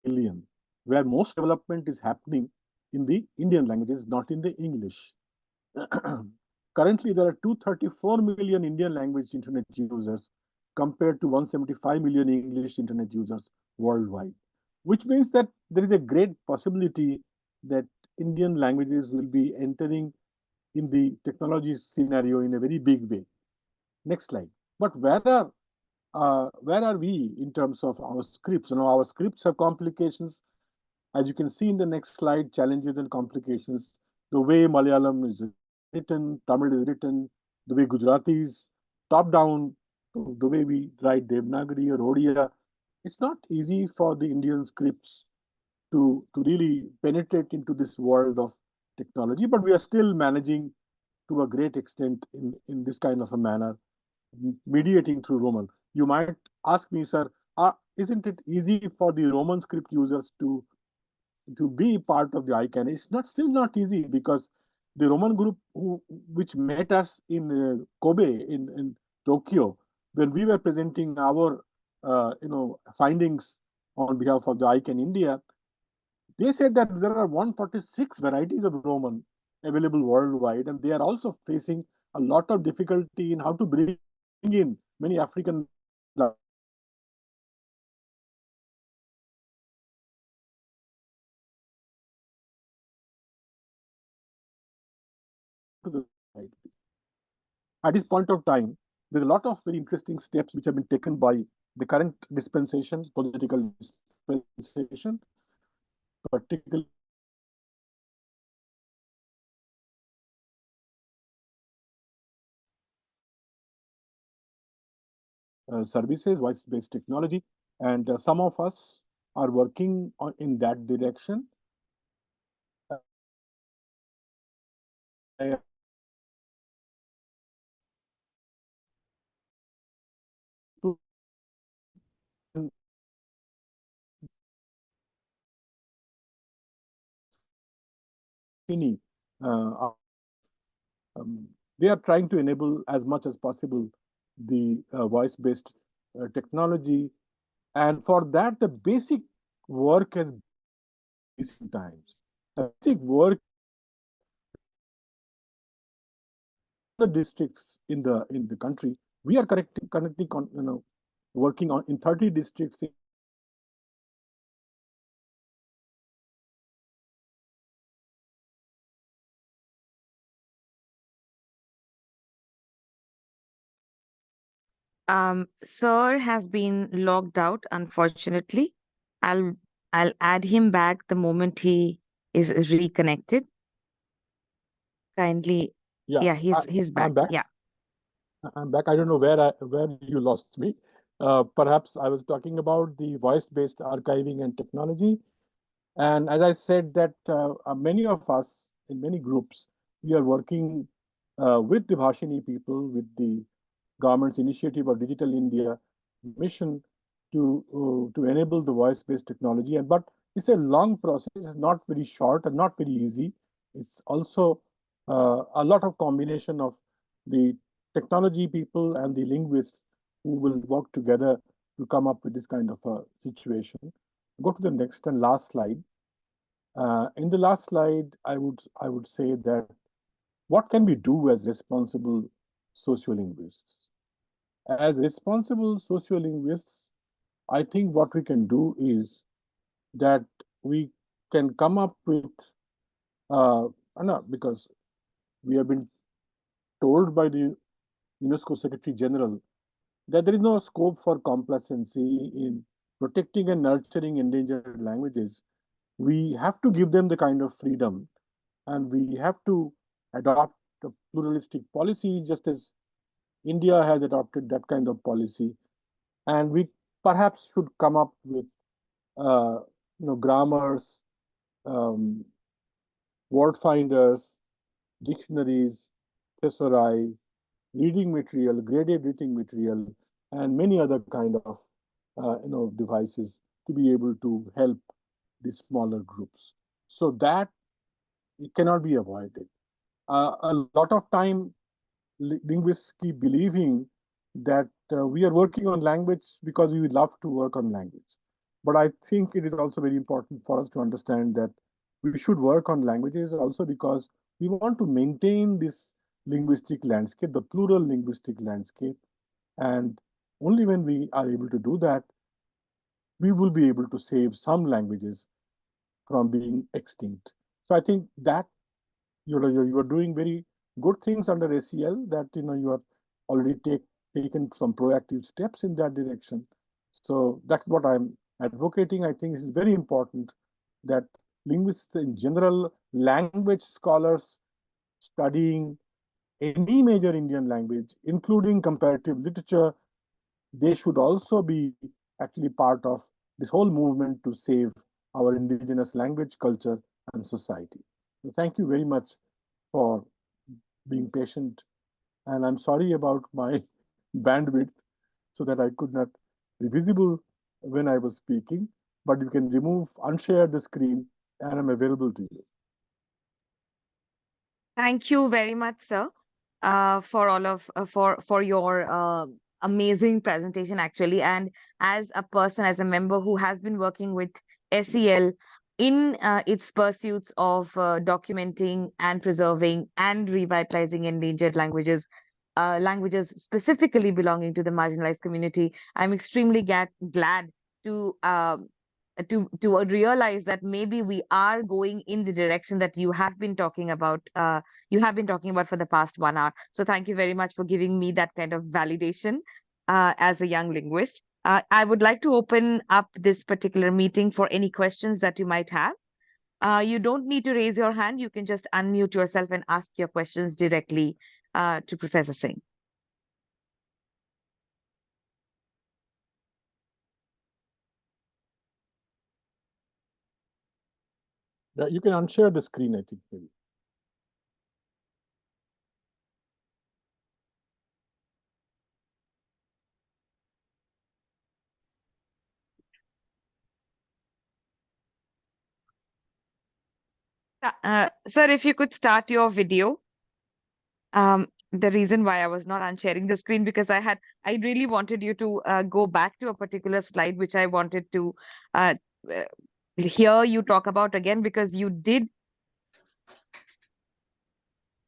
million, where most development is happening in the Indian languages, not in the English. Currently, there are 234 million Indian language internet users compared to 175 million English internet users worldwide, which means that there is a great possibility that Indian languages will be entering in the technology scenario in a very big way. Next slide. But where are we in terms of our scripts? Our scripts have complications. As you can see in the next slide, challenges and complications. The way Malayalam is written, Tamil is written, the way Gujarati is top down, the way we write Devanagari or Odia, it's not easy for the Indian scripts to really penetrate into this world of technology, but we are still managing to a great extent in this kind of a manner, mediating through Roman. You might ask me, sir, isn't it easy for the Roman script users to be part of the ICANN? It's still not easy, because the Roman group which met us in Kobe in Tokyo, when we were presenting our findings on behalf of the ICANN India, they said that there are 146 varieties of Roman available worldwide, and they are also facing a lot of difficulty in how to bring in many African to the society. At this point of time, there's a lot of very interesting steps which have been taken by the current dispensation, political dispensation, particularly services, voice-based technology, and some of us are working in that direction. Uh, they are trying to enable as much as possible the voice-based technology, and for that the basic work has recent times. The basic work the districts in the country. We are currently working on in 30 districts. Sir has been logged out, unfortunately. I'll I'll add him back the moment he is reconnected. Kindly, Yeah, yeah, he's I'm back. back. Yeah. I'm back. I don't know where you lost me. Perhaps I was talking about the voice-based archiving and technology. And as I said, that many of us in many groups, we are working with the Bhashini people, with the government's initiative of Digital India mission to enable the voice-based technology. And but it's a long process. It's not very short and not very easy. It's also a lot of combination of the technology people and the linguists who will work together to come up with this kind of a situation. Go to the next and last slide. In the last slide, I would say that what can we do as responsible sociolinguists? As responsible sociolinguists, I think what we can do is that we can come up with, no, because we have been told by the UNESCO Secretary General that there is no scope for complacency in protecting and nurturing endangered languages. We have to give them the kind of freedom, and we have to adopt a pluralistic policy just as India has adopted that kind of policy. And we perhaps should come up with uh, grammars, um, word finders, dictionaries, thesauri, reading material, graded reading material, and many other kind of devices to be able to help the smaller groups. So that it cannot be avoided. A lot of time, linguists keep believing that we are working on language because we love to work on language. But I think it is also very important for us to understand that we should work on languages also because we want to maintain this linguistic landscape, the plural linguistic landscape. And only when we are able to do that, we will be able to save some languages from being extinct. So I think that you are doing very good things under SEL, that you are already taken some proactive steps in that direction. So that's what I'm advocating. I think it is very important that linguists in general, language scholars studying any major Indian language, including comparative literature, they should also be actually part of this whole movement to save our indigenous language, culture, and society. So thank you very much for being patient. And I'm sorry about my bandwidth so that I could not be visible when I was speaking, but you can unshare the screen, and I'm available to you. Thank you very much, sir, for all of for your amazing presentation, actually. And as a person, as a member who has been working with SEL in its pursuits of documenting and preserving and revitalizing endangered languages, languages specifically belonging to the marginalized community. I'm extremely glad to realize that maybe we are going in the direction that you have been talking about. For the past 1 hour. So thank you very much for giving me that kind of validation as a young linguist. I would like to open up this particular meeting for any questions that you might have. You don't need to raise your hand. You can just unmute yourself and ask your questions directly to Professor Singh. Yeah, you can unshare the screen, I think, maybe. Sir, if you could start your video. The reason why I was not unsharing the screen, because I really wanted you to go back to a particular slide, which I wanted to uh, uh, hear you talk about again, because you did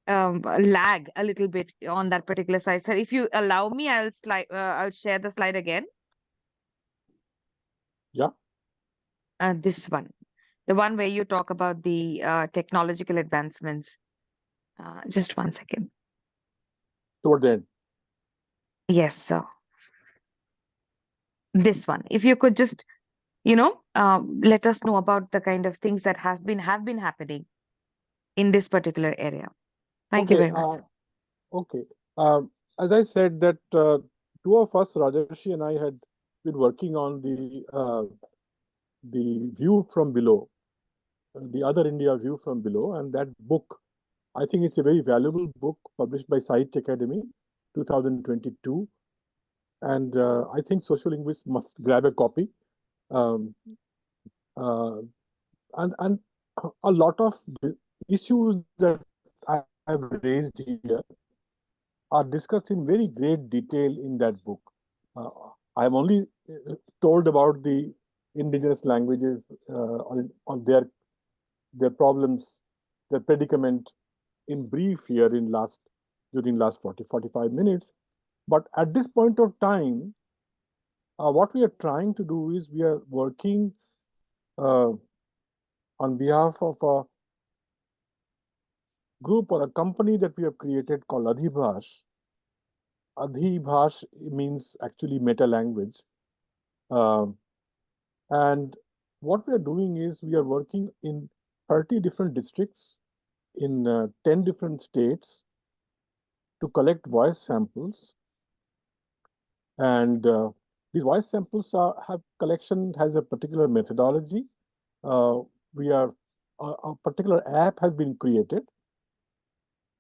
lag a little bit on that particular slide. So if you allow me, I'll share the slide again. Yeah. This one, the one where you talk about the technological advancements. Just 1 second. Toward the end. Yes, sir. This one. If you could just, let us know about the kind of things that have been happening in this particular area. Thank you Okay. very much, sir. Okay. As I said that two of us, Rajarshi and I, had been working on the view from below, the other India view from below, and that book, I think it's a very valuable book published by Sahitya Academy, 2022, and I think social linguists must grab a copy. Um, uh, and a lot of the issues that I've raised here are discussed in very great detail in that book. Uh, I'm only told about the indigenous languages on their problems, their predicament in brief here during last 45 minutes. But at this point of time, what we are trying to do is we are working uh, on behalf of a group or a company that we have created called Adhibhash. Adhibhash means actually meta language. And what we are doing is we are working in 30 different districts in 10 different states to collect voice samples. And these voice samples has a particular methodology. We are a particular app has been created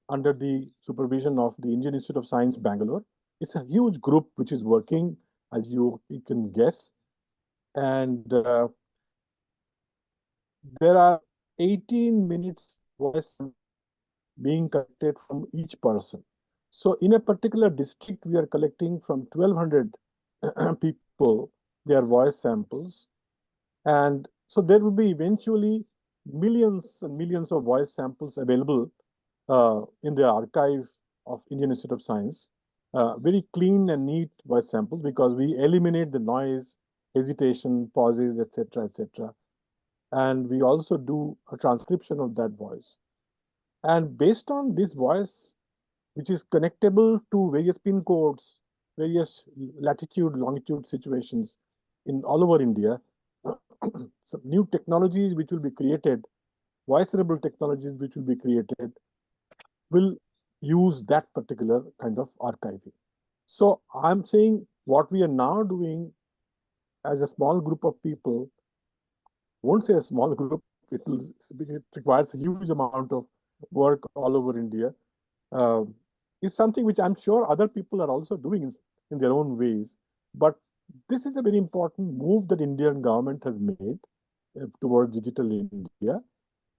under the supervision of the Indian Institute of Science, Bangalore. It's a huge group which is working, as you can guess. And there are 18 minutes voice being collected from each person. So in a particular district, we are collecting from 1,200 people their voice samples. And so there will be eventually millions and millions of voice samples available in the archive of Indian Institute of Science. Very clean and neat voice samples because we eliminate the noise, hesitation, pauses, etc., etc. And we also do a transcription of that voice. And based on this voice, which is connectable to various pin codes, various latitude, longitude situations in all over India, some new technologies which will be created, voiceable technologies which will be created, will use that particular kind of archiving. So I'm saying what we are now doing as a small group of people, won't say a small group, it requires a huge amount of work all over India, uh, is something which I'm sure other people are also doing in their own ways. But this is a very important move that Indian government has made towards digital India.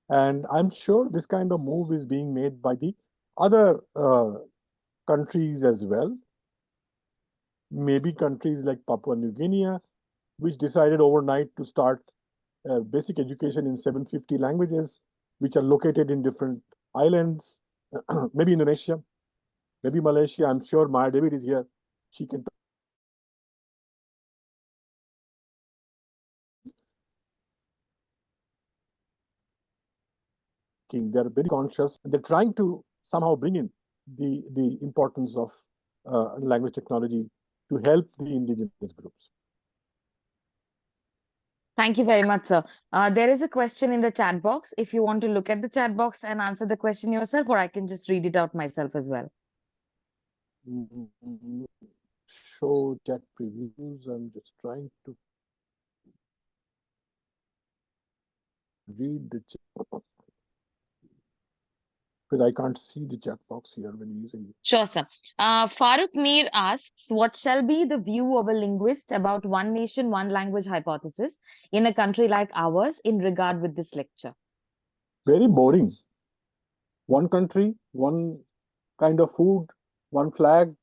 And I'm sure this kind of move is being made by the other countries as well. Maybe countries like Papua New Guinea, which decided overnight to start basic education in 750 languages, which are located in different islands, maybe Indonesia, maybe Malaysia. I'm sure Maya David is here. She can talk about it. They're very conscious, and they're trying to somehow bring in the importance of language technology to help the indigenous groups. Thank you very much, sir. There is a question in the chat box. If you want to look at the chat box and answer the question yourself, or I can just read it out myself as well. Show chat previews. I'm just trying to read the chat because I can't see the chat box here when using it. Sure, sir. Farooq Mir asks, what shall be the view of a linguist about one nation, one language hypothesis in a country like ours in regard with this lecture? Very boring. One country, one kind of food, one flag,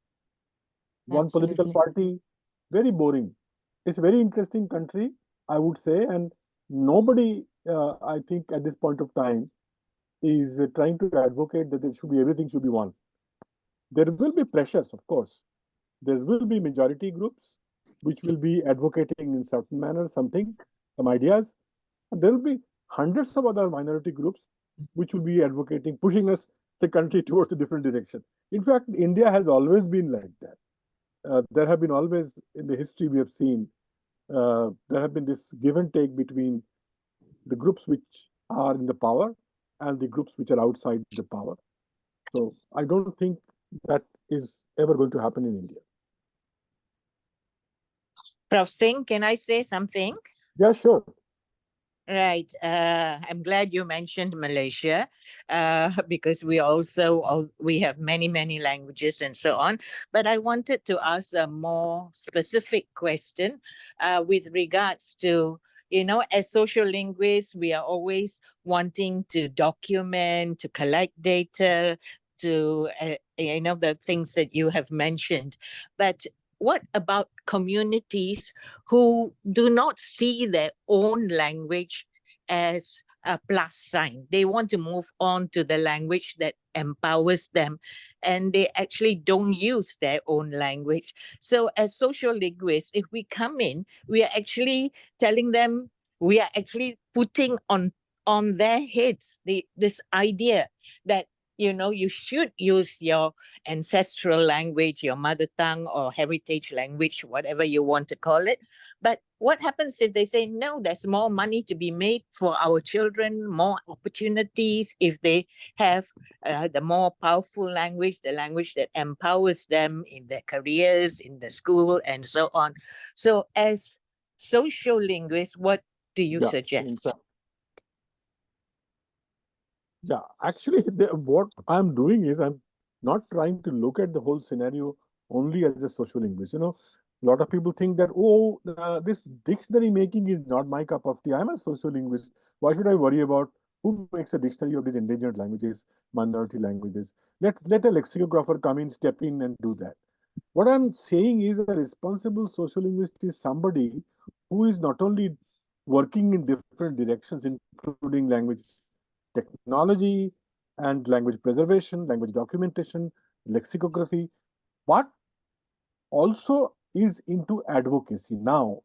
one political Absolutely. party. Very boring. It's a very interesting country, I would say, and nobody, I think, at this point of time, is trying to advocate that there should be everything should be one. There will be pressures, of course. There will be majority groups which will be advocating in certain manner something, some ideas. And there will be hundreds of other minority groups which will be advocating, pushing us the country towards a different direction. In fact, India has always been like that. There have been always in the history we have seen there have been this give and take between the groups which are in the power and the groups which are outside the power. So I don't think that is ever going to happen in India. Prof. Singh, can I say something? Yeah, sure. Right. I'm glad you mentioned Malaysia because we have many languages and so on. But I wanted to ask a more specific question with regards to, as social linguists, we are always wanting to document, to collect data, to, the things that you have mentioned. But what about communities who do not see their own language as a plus sign? They want to move on to the language that empowers them, and they actually don't use their own language. So, as social linguists, if we come in, we are actually telling them, we are actually putting on their heads this idea that you should use your ancestral language, your mother tongue or heritage language, whatever you want to call it. But what happens if they say, no, there's more money to be made for our children, more opportunities if they have the more powerful language, the language that empowers them in their careers, in the school, and so on. So as social linguists, what do you suggest? Yeah, actually, what I'm doing is I'm not trying to look at the whole scenario only as a social linguist. A lot of people think that, oh, this dictionary making is not my cup of tea. I'm a social linguist. Why should I worry about who makes a dictionary of these endangered languages, minority languages? Let a lexicographer come in, step in, and do that. What I'm saying is a responsible social linguist is somebody who is not only working in different directions, including language technology and language preservation, language documentation, lexicography, but also is into advocacy. Now,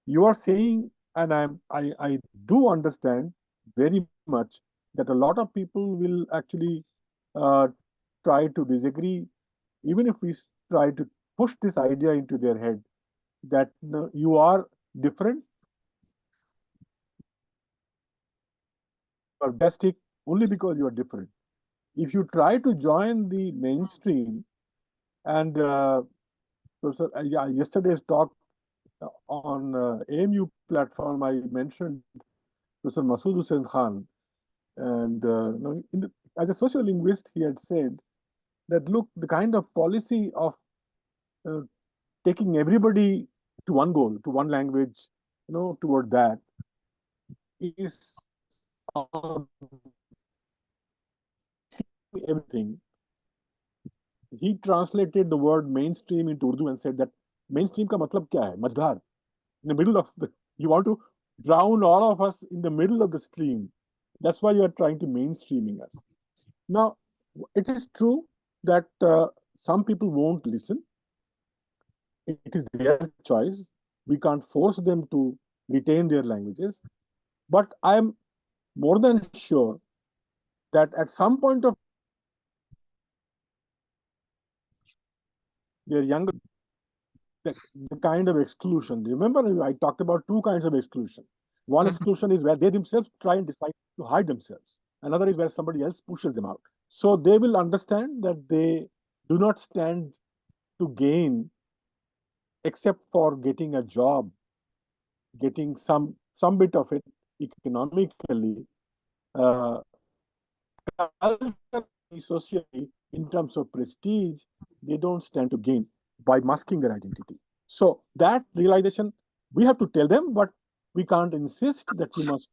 you are saying, and I do understand very much that a lot of people will actually uh, try to disagree, even if we try to push this idea into their head that you are different, you are fantastic only because you are different. If you try to join the mainstream, and so, yeah, yesterday's talk on AMU platform, I mentioned Professor Masood Hussain Khan, and as a sociolinguist, he had said that look, the kind of policy of uh, taking everybody to one goal, to one language, toward that is everything. He translated the word mainstream into Urdu and said that mainstream ka matlab kya hai? Majhar. In the middle of you want to drown all of us in the middle of the stream. That's why you are trying to mainstreaming us. Now, it is true that some people won't listen. It is their choice. We can't force them to retain their languages. But I am more than sure that at some point of their younger, the kind of exclusion. Remember, I talked about two kinds of exclusion. One exclusion is where they themselves try and decide to hide themselves. Another is where somebody else pushes them out. So they will understand that they do not stand to gain except for getting a job, getting some bit of it economically, uh, culturally, socially, in terms of prestige, they don't stand to gain by masking their identity. So that realization, we have to tell them, but we can't insist that you must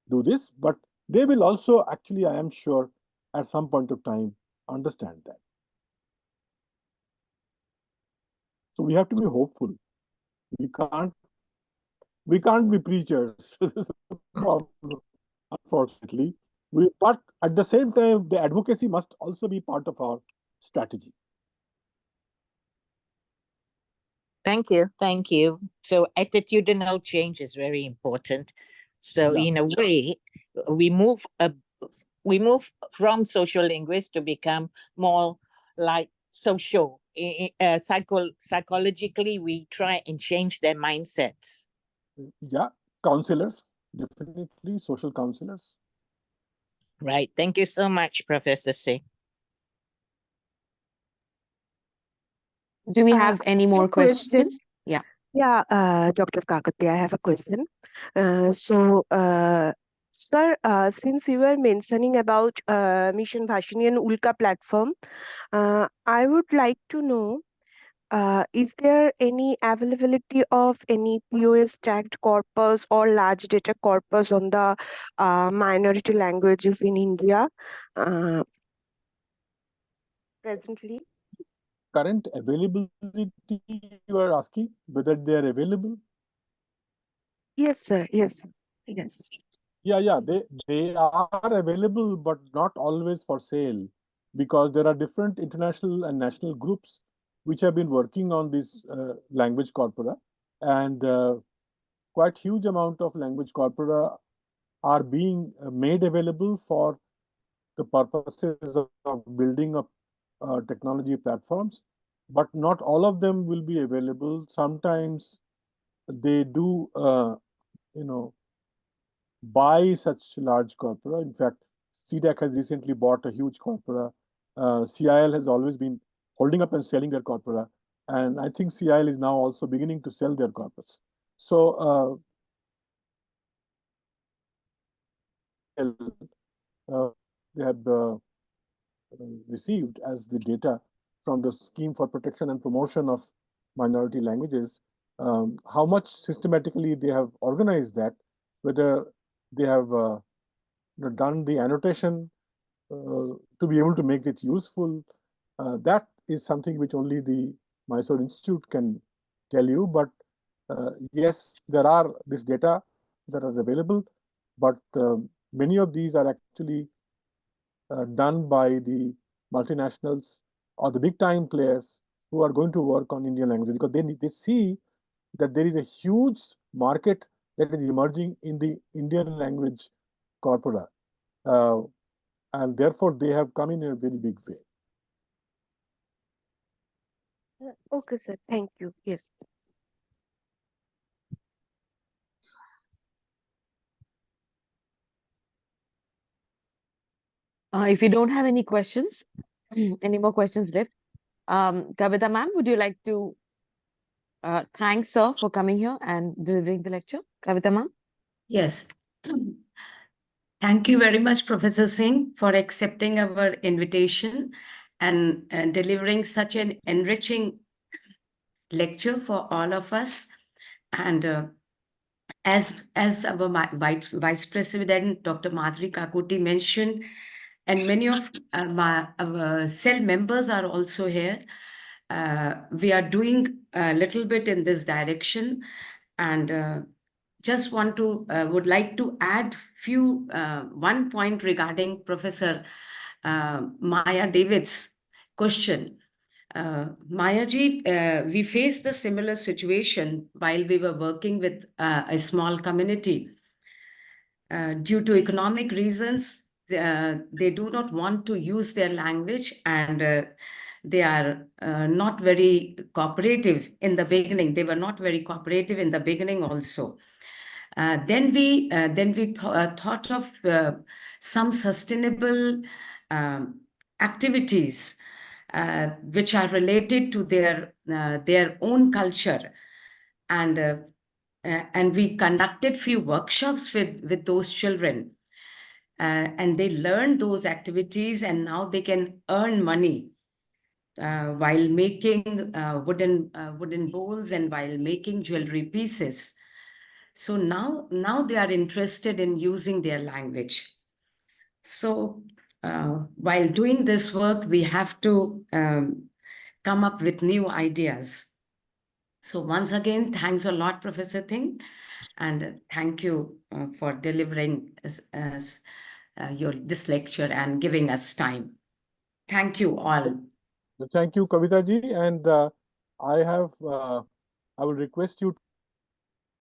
do this. But they will also actually, I am sure, at some point of time, understand that. So we have to be hopeful. We can't be preachers. This is a problem, unfortunately. But at the same time, the advocacy must also be part of our strategy. Thank you. Thank you. So attitudinal change is very important. So Yeah. in a way, we move from social linguists to become more like social. Psychologically, we try and change their mindsets. Yeah, counselors, definitely social counselors. Right. Thank you so much, Professor Singh. Do we I have any more have a question. questions? Yeah. Yeah, Dr. Kakati, I have a question. Sir, since you were mentioning about Mission Bhashini and Ulka platform, I would like to know, is there any availability of any POS tagged corpus or large data corpus on the minority languages in India presently? Current availability, you are asking whether they are available? Yes, sir. Yes. Yes. Yeah, they are available, but not always for sale, because there are different international and national groups which have been working on this language corpora, and quite huge amount of language corpora are being made available for the purposes of building up technology platforms, but not all of them will be available. Sometimes they do, you know, buy such large corpora. In fact, CDAC has recently bought a huge corpora. CIL has always been holding up and selling their corpora, and I think CIL is now also beginning to sell their corpus. So they have received as the data from the Scheme for Protection and Promotion of Minority Languages, how much systematically they have organized that, whether they have done the annotation to be able to make it useful. That is something which only the Mysore Institute can tell you. But yes, there are this data that are available, but many of these are actually done by the multinationals or the big time players who are going to work on Indian language, because they see that there is a huge market that is emerging in the Indian language corpora, and therefore they have come in a very big way. Okay, sir. Thank you. Yes. If you don't have any questions, any more questions left, Kavita ma'am, would you like to thank sir for coming here and delivering the lecture? Kavita ma'am? Yes. Thank you very much, Professor Singh, for accepting our invitation and delivering such an enriching lecture for all of us. And as our Vice President, Dr. Madhuri Kakoti mentioned, and many of our SEL members are also here, we are doing a little bit in this direction. And just would like to add one point regarding Professor Maya David's question. Maya ji, we faced the similar situation while we were working with a small community. Due to economic reasons, they do not want to use their language, and they are not very cooperative in the beginning. They were not very cooperative in the beginning also. Then we thought of some sustainable activities which are related to their own culture, and we conducted few workshops with those children, and they learned those activities, and now they can earn money while making wooden bowls and while making jewelry pieces. So now they are interested in using their language. So while doing this work, we have to come up with new ideas. So once again, thanks a lot, Professor Ting, and thank you for delivering this lecture and giving us time. Thank you all. Thank you, Kavita ji, and I will request you